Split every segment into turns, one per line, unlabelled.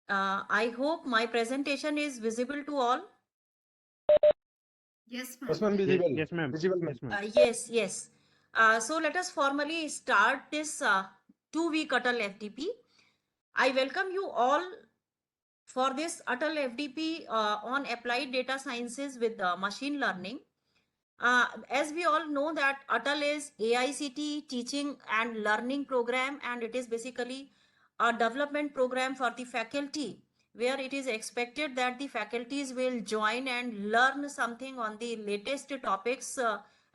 I hope my presentation is visible to all.
Yes,
Yes,
ma'am.
ma'am, visible.
Yes, ma'am.
Visible, ma'am.
Yes, ma'am.
Yes. So let us formally start this 2-week ATAL FDP. I welcome you all for this ATAL FDP on applied data sciences with machine learning. As we all know that ATAL is AICT teaching and learning program, and it is basically a development program for the faculty, where it is expected that the faculties will join and learn something on the latest topics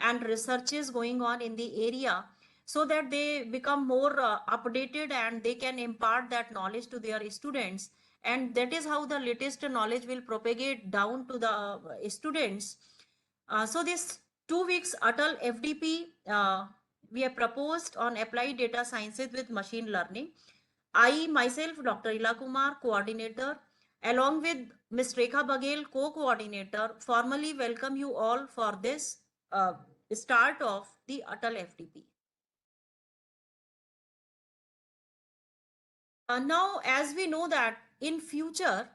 and researches going on in the area, so that they become more updated and they can impart that knowledge to their students, and that is how the latest knowledge will propagate down to the students. So this 2 weeks ATAL FDP we have proposed on applied data sciences with machine learning. I myself, Dr. Ila Kumar, coordinator, along with Ms. Rekha Baghel, co-coordinator, formally welcome you all for this start of the ATAL FDP. Now, as we know that in future,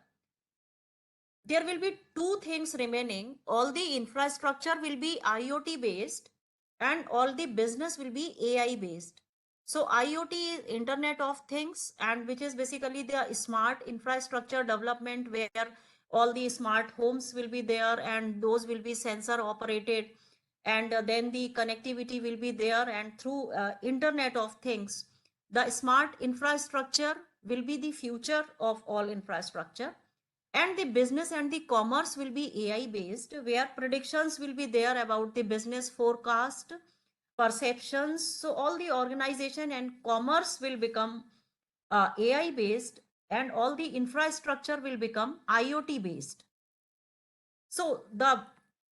there will be two things remaining. All the infrastructure will be IoT based and all the business will be AI based. So IoT is Internet of Things, and which is basically the smart infrastructure development where all the smart homes will be there and those will be sensor operated, and then the connectivity will be there, and through Internet of Things, the smart infrastructure will be the future of all infrastructure. And the business and the commerce will be AI based, where predictions will be there about the business forecast, perceptions. So all the organization and commerce will become AI based, and all the infrastructure will become IoT based. So the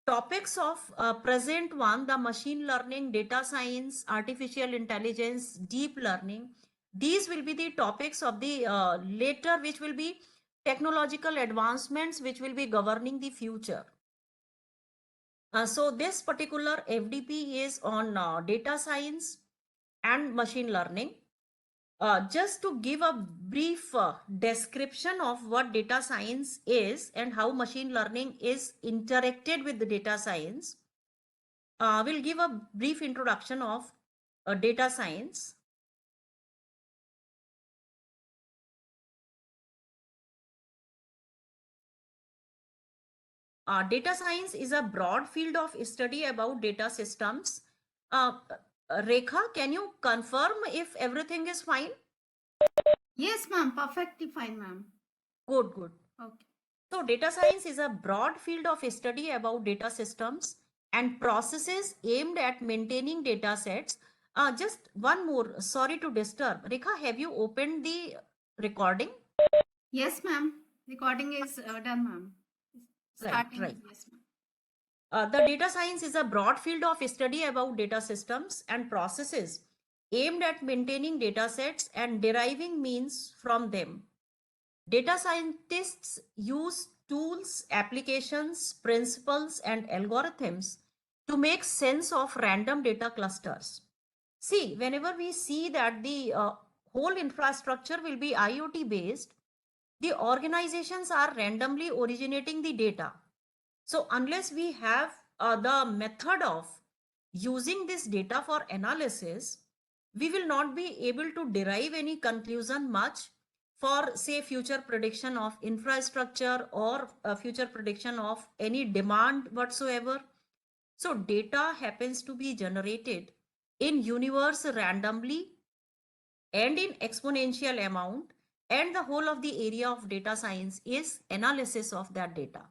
topics of present one, the machine learning, data science, artificial intelligence, deep learning, these will be the topics of the later, which will be technological advancements which will be governing the future. So this particular FDP is on data science and machine learning. Just to give a brief description of what data science is and how machine learning is interacted with the data science, we'll give a brief introduction of data science. Data science is a broad field of study about data systems. Rekha, can you confirm if everything is fine?
Yes, ma'am. Perfectly fine, ma'am.
Good.
Okay.
So data science is a broad field of study about data systems and processes aimed at maintaining data sets. Just one more, sorry to disturb. Rekha, have you opened the recording?
Yes, ma'am. Recording is done, ma'am. Starting.
Right.
Yes, ma'am.
The data science is a broad field of study about data systems and processes aimed at maintaining data sets and deriving means from them. Data scientists use tools, applications, principles, and algorithms to make sense of random data clusters. See, whenever we see that the whole infrastructure will be IoT based, the organizations are randomly originating the data. So unless we have the method of using this data for analysis, we will not be able to derive any conclusion much for, say, future prediction of infrastructure or future prediction of any demand whatsoever. So data happens to be generated in universe randomly and in exponential amount, and the whole of the area of data science is analysis of that data.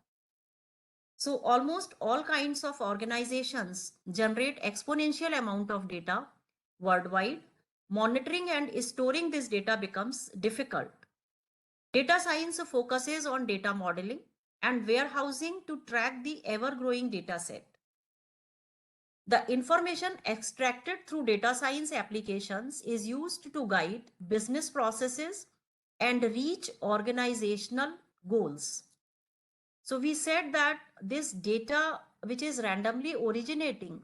So almost all kinds of organizations generate exponential amount of data worldwide. Monitoring and storing this data becomes difficult. Data science focuses on data modeling and warehousing to track the ever-growing data set. The information extracted through data science applications is used to guide business processes and reach organizational goals. So we said that this data, which is randomly originating,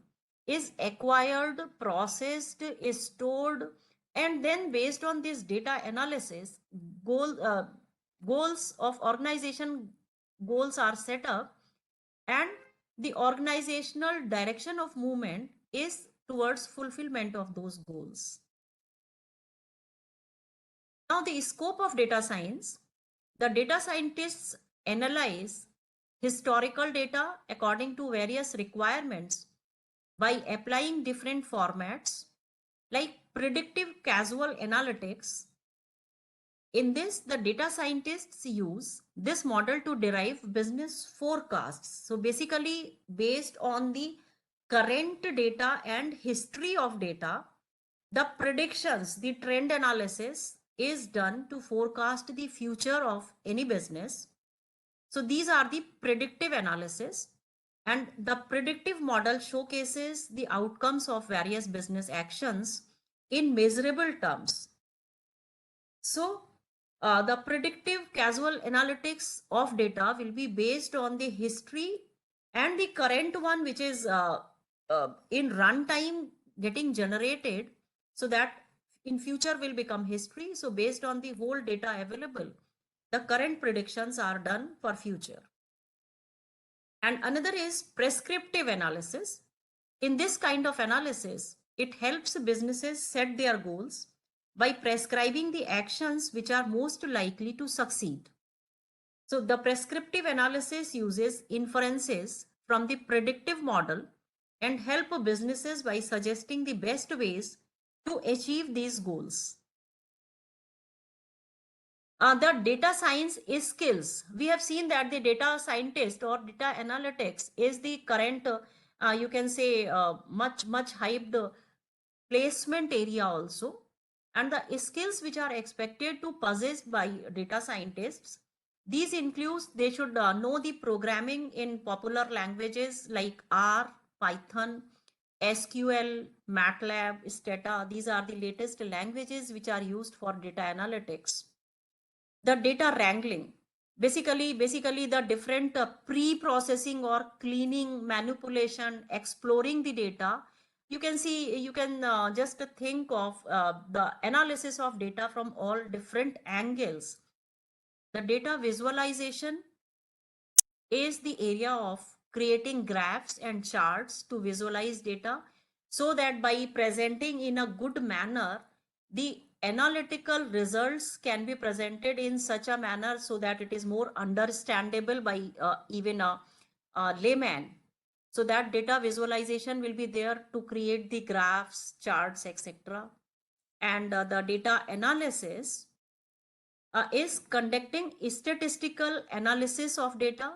is acquired, processed, is stored, and then based on this data analysis, goals of organization goals are set up, and the organizational direction of movement is towards fulfillment of those goals. Now, the scope of data science: the data scientists analyze historical data according to various requirements by applying different formats like predictive causal analytics. In this, the data scientists use this model to derive business forecasts. So basically, based on the current data and history of data, the predictions, the trend analysis is done to forecast the future of any business. So these are the predictive analysis, and the predictive model showcases the outcomes of various business actions in measurable terms. So the predictive causal analytics of data will be based on the history and the current one, which is in runtime getting generated, so that in future will become history. So based on the whole data available, the current predictions are done for future. And another is prescriptive analysis. In this kind of analysis, it helps businesses set their goals by prescribing the actions which are most likely to succeed. So the prescriptive analysis uses inferences from the predictive model and help businesses by suggesting the best ways to achieve these goals. The data science is skills. We have seen that the data scientist or data analytics is the current, you can say, much hyped placement area also. And the skills which are expected to possess by data scientists, these includes they should know the programming in popular languages like R, Python, SQL, MATLAB, Stata. These are the latest languages which are used for data analytics. The data wrangling, basically the different pre-processing or cleaning, manipulation, exploring the data. You can see, you can just think of the analysis of data from all different angles. The data visualization is the area of creating graphs and charts to visualize data, so that by presenting in a good manner, the analytical results can be presented in such a manner so that it is more understandable by even a layman. So that data visualization will be there to create the graphs, charts, etc. And the data analysis is conducting statistical analysis of data,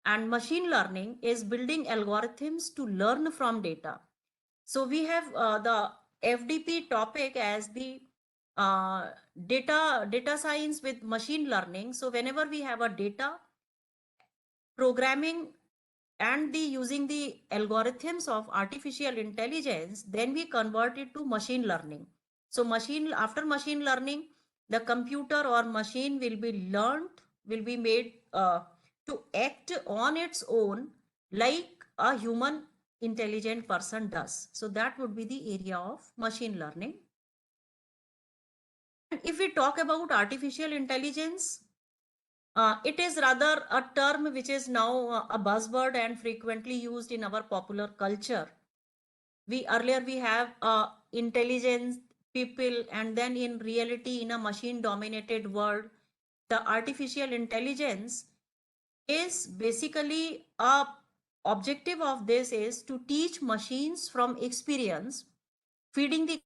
and machine learning is building algorithms to learn from data. So we have the FDP topic as the data science with machine learning. So whenever we have a data programming and the using the algorithms of artificial intelligence, then we convert it to machine learning. So after machine learning, the computer or machine will be learned, will be made to act on its own like a human intelligent person does. So that would be the area of machine learning. And if we talk about artificial intelligence, it is rather a term which is now a buzzword and frequently used in our popular culture. We have intelligence people, and then in reality, in a machine dominated world, the artificial intelligence is basically a objective of this is to teach machines from experience, feeding the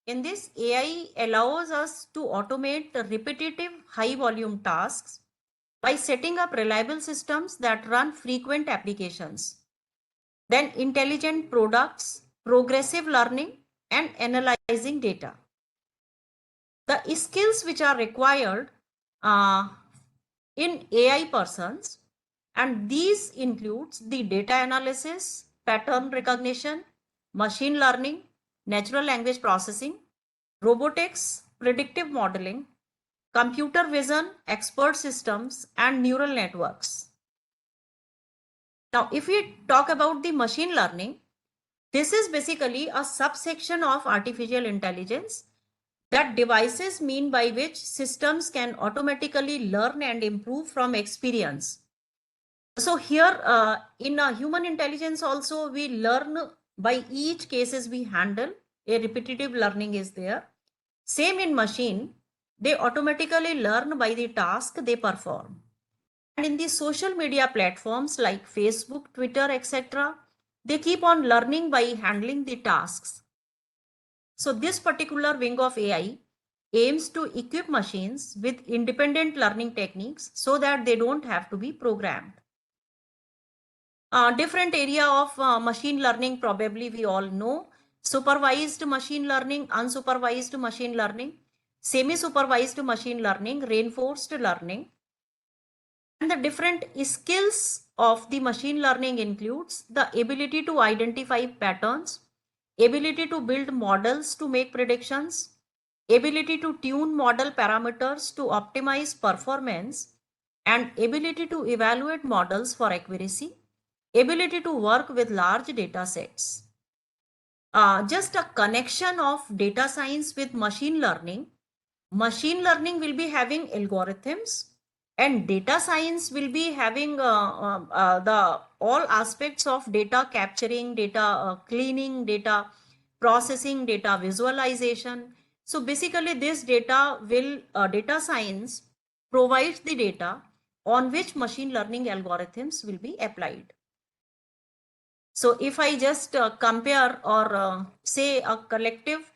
In this, AI allows us to automate repetitive high volume tasks by setting up reliable systems that run frequent applications. Then intelligent products, progressive learning, and analyzing data. The skills which are required in AI persons, and these includes the data analysis, pattern recognition, machine learning, natural language processing, robotics, predictive modeling, computer vision, expert systems, and neural networks. Now, if we talk about the machine learning, this is basically a subsection of artificial intelligence, that devices mean by which systems can automatically learn and improve from experience. So here in human intelligence also, we learn by each cases we handle. A repetitive learning is there. Same in machine, they automatically learn by the task they perform. And in the social media platforms like Facebook, Twitter, etc., they keep on learning by handling the tasks. So this particular wing of AI aims to equip machines with independent learning techniques so that they don't have to be programmed. Different area of machine learning probably we all know: supervised machine learning, unsupervised machine learning, semi-supervised machine learning, reinforced learning. And the different skills of the machine learning includes the ability to identify patterns, ability to build models to make predictions, ability to tune model parameters to optimize performance, and ability to evaluate models for accuracy, ability to work with large data sets. Just a connection of data science with machine learning. Machine learning will be having algorithms, and data science will be having the all aspects of data capturing, data cleaning, data processing, data visualization. So basically this data science provides the data on which machine learning algorithms will be applied. So if I just compare or say a collective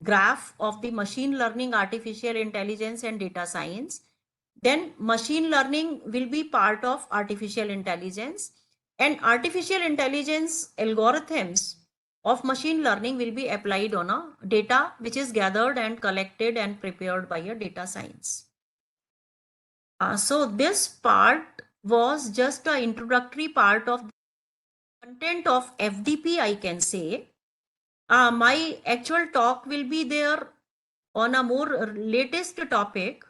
graph of the machine learning, artificial intelligence, and data science, then machine learning will be part of artificial intelligence, and artificial intelligence algorithms of machine learning will be applied on a data which is gathered and collected and prepared by a data science. So this part was just an introductory part of content of FDP, I can say. My actual talk will be there on a more latest topic.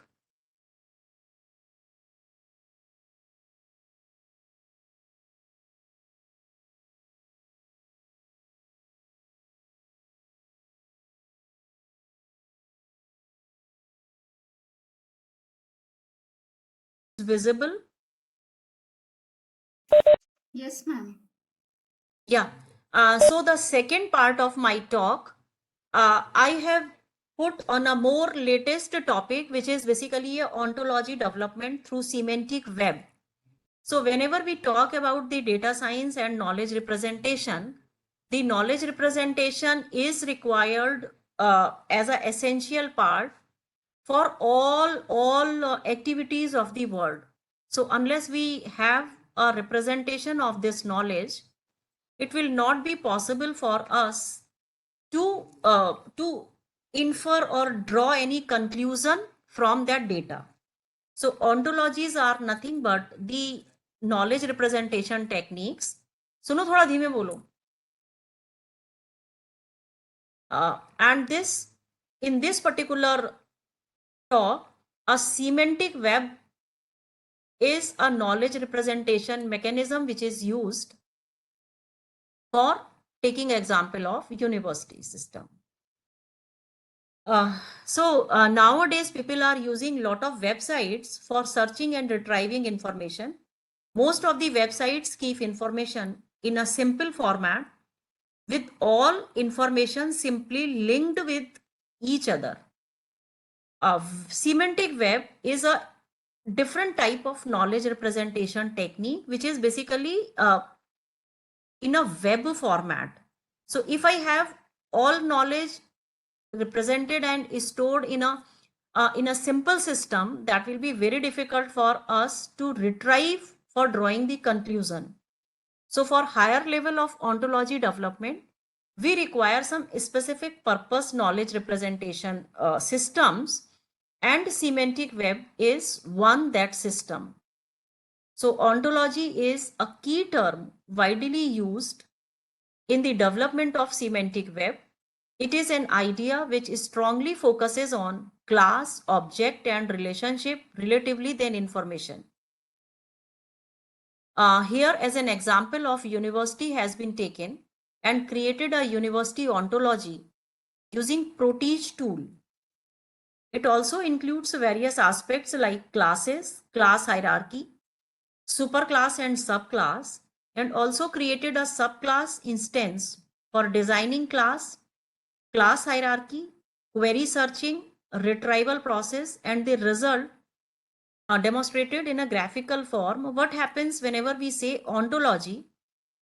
Visible?
Yes, ma'am.
Yeah. So the second part of my talk, I have put on a more latest topic, which is basically a ontology development through semantic web. So whenever we talk about the data science and knowledge representation, the knowledge representation is required as an essential part for all activities of the world. So unless we have a representation of this knowledge, it will not be possible for us to infer or draw any conclusion from that data. So ontologies are nothing but the knowledge representation techniques. सुनो थोड़ा धीमे बोलो. And this, in this particular talk, a semantic web is a knowledge representation mechanism which is used for taking example of university system. Nowadays people are using lot of websites for searching and retrieving information. Most of the websites keep information in a simple format with all information simply linked with each other. A semantic web is a different type of knowledge representation technique, which is basically in a web format. So if I have all knowledge represented and stored in a simple system, that will be very difficult for us to retrieve for drawing the conclusion. So for higher level of ontology development, we require some specific purpose knowledge representation systems and semantic web is one that system. So ontology is a key term widely used in the development of semantic web. It is an idea which strongly focuses on class, object, and relationship relatively than information. Here as an example of university has been taken and created a university ontology using Proteage tool. It also includes various aspects like classes, class hierarchy, superclass and subclass, and also created a subclass instance for designing class, class hierarchy, query searching, retrieval process, and the result demonstrated in a graphical form. What happens whenever we say ontology?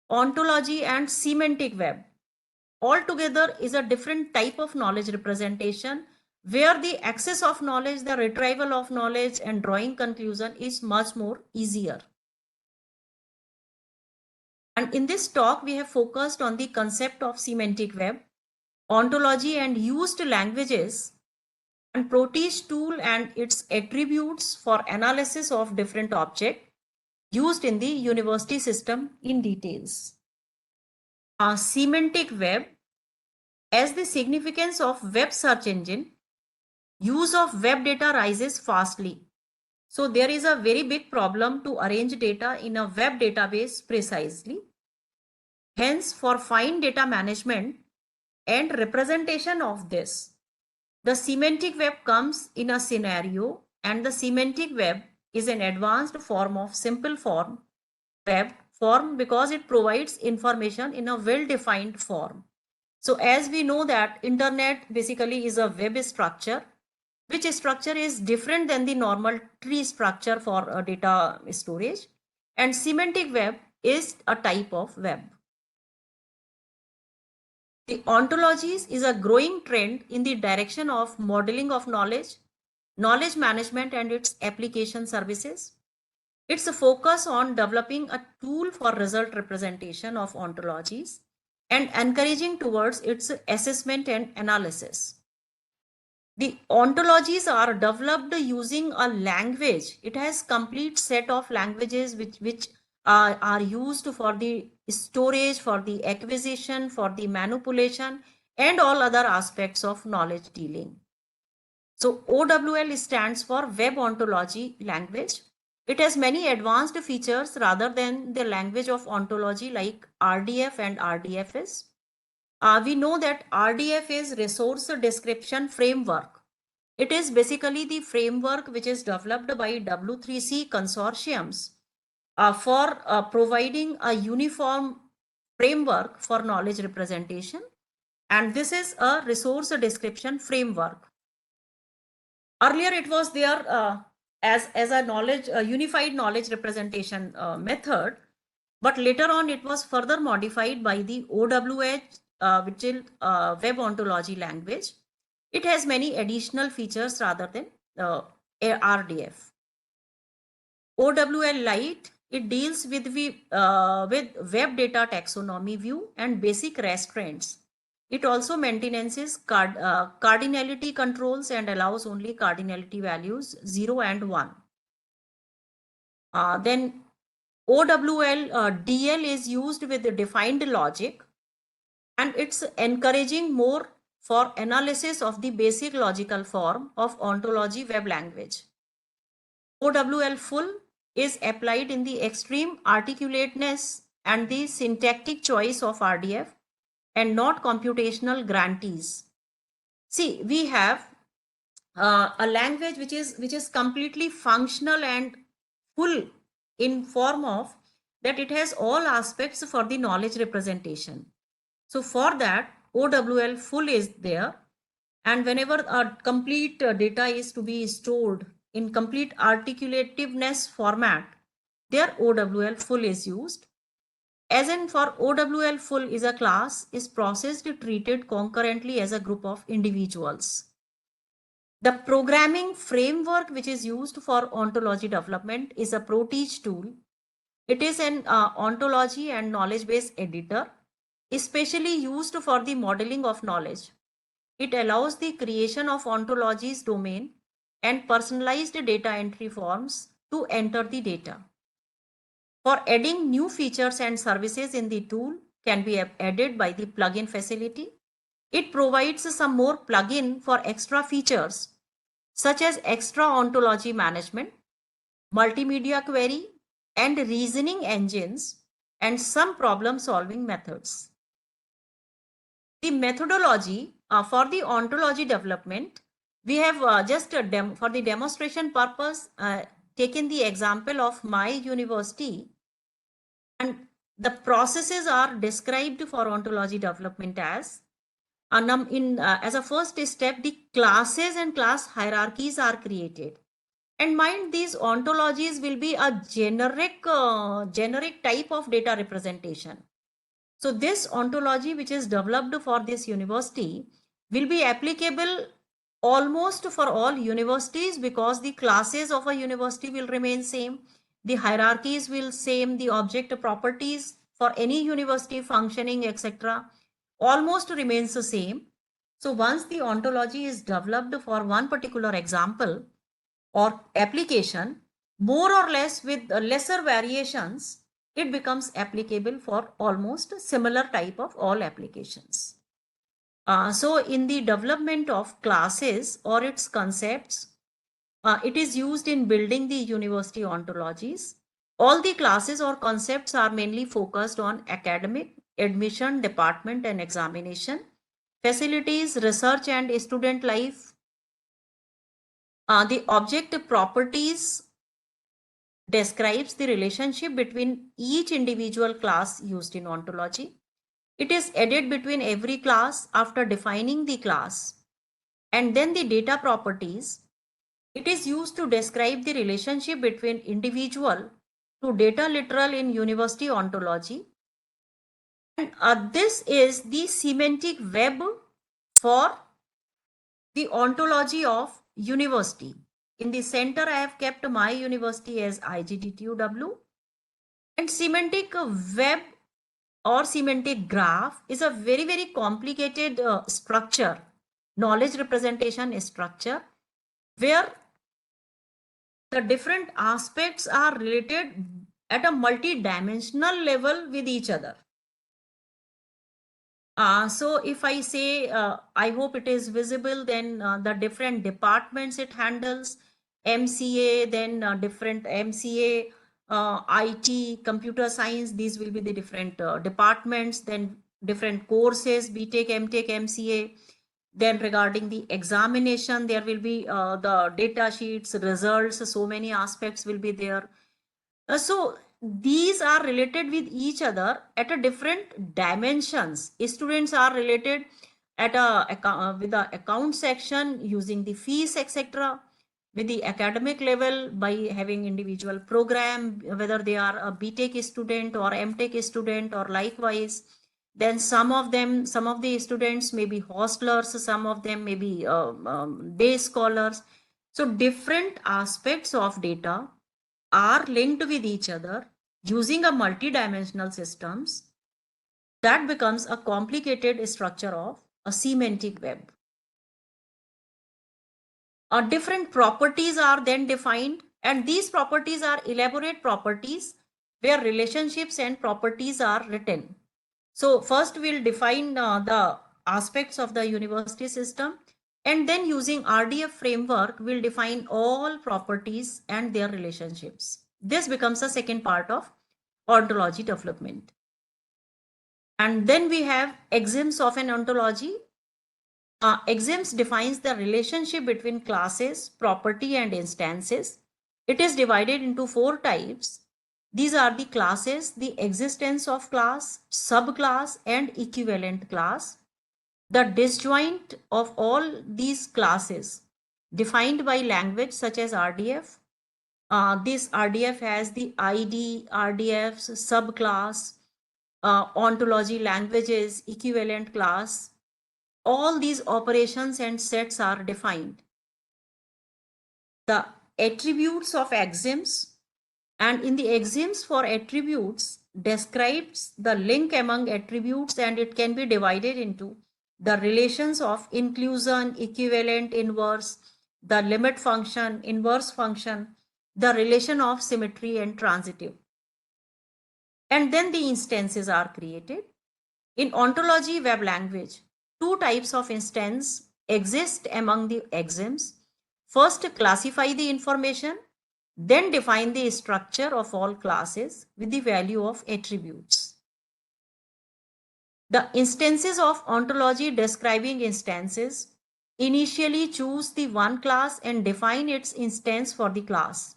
Ontology and semantic web altogether is a different type of knowledge representation where the access of knowledge, the retrieval of knowledge, and drawing conclusion is much more easier. And in this talk, we have focused on the concept of semantic web, ontology and used languages, and Proteage tool and its attributes for analysis of different objects used in the university system in details. Semantic web, as the significance of web search engine, use of web data rises fastly. So there is a very big problem to arrange data in a web database precisely. Hence, for fine data management and representation of this, the semantic web comes in a scenario, and the semantic web is an advanced form of simple form web form because it provides information in a well-defined form. So as we know that internet basically is a web structure, which structure is different than the normal tree structure for data storage, and semantic web is a type of web. The ontologies is a growing trend in the direction of modeling of knowledge, knowledge management and its application services. It's a focus on developing a tool for result representation of ontologies and encouraging towards its assessment and analysis. The ontologies are developed using a language. It has complete set of languages which are used for the storage, for the acquisition, for the manipulation, and all other aspects of knowledge dealing. So OWL stands for Web Ontology Language. It has many advanced features rather than the language of ontology like RDF and RDFS. We know that RDF is Resource Description Framework. It is basically the framework which is developed by W3C consortiums for providing a uniform framework for knowledge representation. And this is a resource description framework. Earlier it was there as a knowledge unified knowledge representation method, but later on it was further modified by the OWH, which is Web Ontology Language. It has many additional features rather than RDF. OWL Lite, it deals with web data taxonomy view and basic restraints. It also maintains cardinality controls and allows only cardinality values 0 and 1. Then OWL DL is used with the defined logic, and it's encouraging more for analysis of the basic logical form of ontology web language. OWL full is applied in the extreme articulateness and the syntactic choice of RDF and not computational grantees. See, we have a language which is completely functional and full in form of that it has all aspects for the knowledge representation. So for that, OWL full is there, and whenever a complete data is to be stored in complete articulativeness format, there OWL full is used. As in for OWL full is a class is processed treated concurrently as a group of individuals. The programming framework which is used for ontology development is a Proteage tool. It is an ontology and knowledge base editor, especially used for the modeling of knowledge. It allows the creation of ontologies domain and personalized data entry forms to enter the data. For adding new features and services in the tool can be added by the plugin facility. It provides some more plugin for extra features such as extra ontology management, multimedia query, and reasoning engines, and some problem solving methods. The methodology for the ontology development, we have just for the demonstration purpose taken the example of my university, and the processes are described for ontology development as as a first step, the classes and class hierarchies are created. And mind, these ontologies will be a generic type of data representation. So this ontology which is developed for this university will be applicable almost for all universities, because the classes of a university will remain same, the hierarchies will same, the object properties for any university functioning, etc., almost remains the same. So once the ontology is developed for one particular example or application, more or less with lesser variations, it becomes applicable for almost similar type of all applications. So in the development of classes or its concepts, it is used in building the university ontologies. All the classes or concepts are mainly focused on academic, admission, department, and examination, facilities, research, and student life. The object properties describes the relationship between each individual class used in ontology. It is added between every class after defining the class. And then the data properties, it is used to describe the relationship between individual to data literal in university ontology. And this is the semantic web for the ontology of university. In the center, I have kept my university as IGDTUW. And semantic web or semantic graph is a very, very complicated structure, knowledge representation structure, where the different aspects are related at a multi-dimensional level with each other. So if I say, I hope it is visible, then the different departments it handles, MCA, then different MCA, IT, computer science, these will be the different departments, then different courses, BTech, MTech, MCA. Then regarding the examination, there will be the data sheets, results, so many aspects will be there. So these are related with each other at a different dimensions. Students are related at with the account section using the fees, etc., with the academic level by having individual program, whether they are a BTech student or MTech student or likewise. Then some of the students may be hostlers, some of them may be day scholars. So different aspects of data are linked with each other using a multi-dimensional systems. That becomes a complicated structure of a semantic web. Different properties are then defined, and these properties are elaborate properties where relationships and properties are written. So first we'll define the aspects of the university system, and then using RDF framework, we'll define all properties and their relationships. This becomes the second part of ontology development. And then we have axioms of an ontology. Axioms defines the relationship between classes, property, and instances. It is divided into 4 types. These are the classes, the existence of class, subclass, and equivalent class. The disjoint of all these classes defined by language such as RDF. This RDF has the ID, RDFs, subclass, ontology languages, equivalent class. All these operations and sets are defined. The attributes of axioms, and in the axioms for attributes describes the link among attributes, and it can be divided into the relations of inclusion, equivalent, inverse, the limit function, inverse function, the relation of symmetry and transitive. And then the instances are created. In ontology web language, two types of instance exist among the axioms. First, classify the information, then define the structure of all classes with the value of attributes. The instances of ontology describing instances initially choose the one class and define its instance for the class.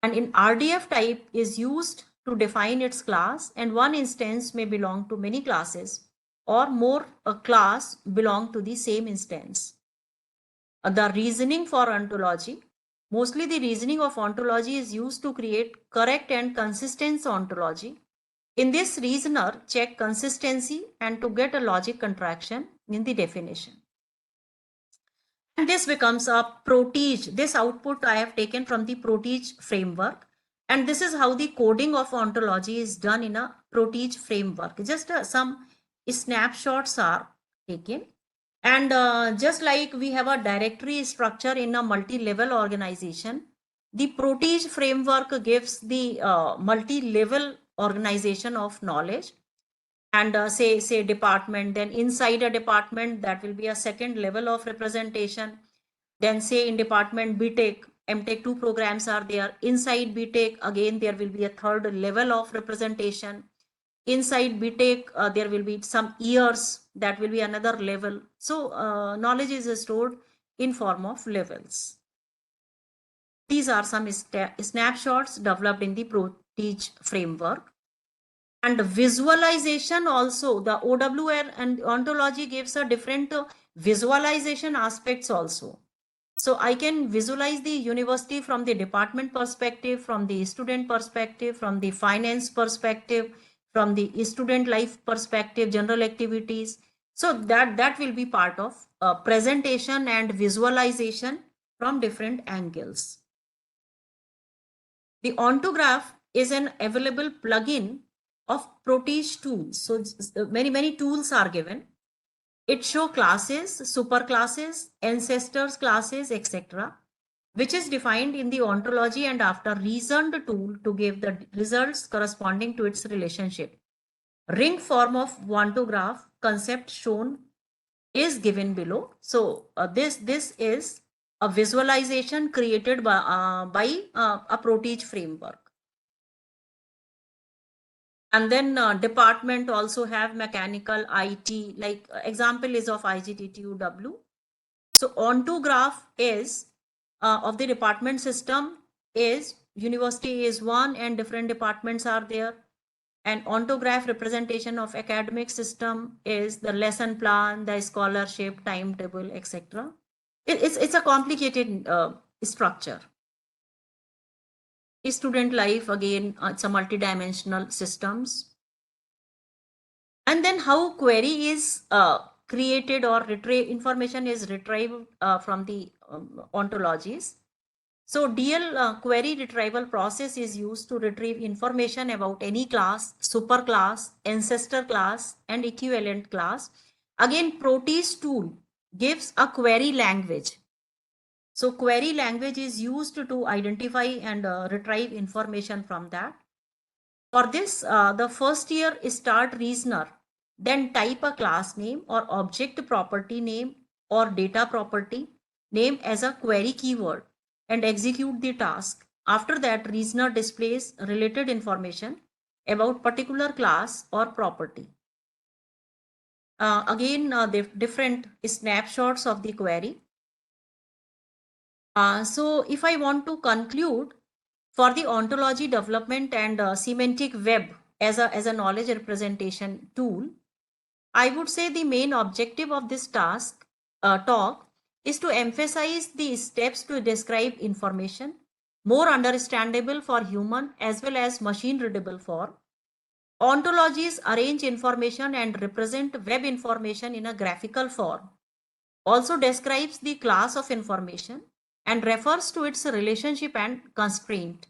And in RDF type is used to define its class, and one instance may belong to many classes or more a class belong to the same instance. The reasoning for ontology, mostly the reasoning of ontology is used to create correct and consistent ontology. In this, reasoner check consistency and to get a logic contraction in the definition. And this becomes a protige. This output I have taken from the protige framework. And this is how the coding of ontology is done in a protige framework. Just some snapshots are taken. And just like we have a directory structure in a multi-level organization, the protige framework gives the multi-level organization of knowledge. And say department, then inside a department that will be a second level of representation. Then say in department BTech, MTech, two programs are there. Inside BTech, again there will be a third level of representation. Inside BTech, there will be some years, that will be another level. So knowledge is stored in form of levels. These are some snapshots developed in the protige framework. And visualization also, the OWL and ontology gives a different visualization aspects also. So I can visualize the university from the department perspective, from the student perspective, from the finance perspective, from the student life perspective, general activities. So that will be part of presentation and visualization from different angles. The ontograph is an available plugin of protige tools. So many tools are given. It show classes, superclasses, ancestors classes, etc., which is defined in the ontology and after reasoned tool to give the results corresponding to its relationship. Ring form of ontograph concept shown is given below. So this is a visualization created by a protige framework. And then department also have mechanical, IT, like example is of IGTTUW. So ontograph is of the department system is university is one and different departments are there. And ontograph representation of academic system is the lesson plan, the scholarship, timetable, etc. It's a complicated structure. Student life, again, it's a multidimensional systems. And then how query is created or information is retrieved from the ontologies. So DL query retrieval process is used to retrieve information about any class, superclass, ancestor class, and equivalent class. Again, protige tool gives a query language. So query language is used to identify and retrieve information from that. For this, the first year start reasoner, then type a class name or object property name or data property name as a query keyword and execute the task. After that, reasoner displays related information about particular class or property. Again, the different snapshots of the query. So if I want to conclude, for the ontology development and semantic web as a knowledge representation tool, I would say the main objective of this talk is to emphasize the steps to describe information, more understandable for human as well as machine readable for. Ontologies arrange information and represent web information in a graphical form. Also describes the class of information and refers to its relationship and constraint.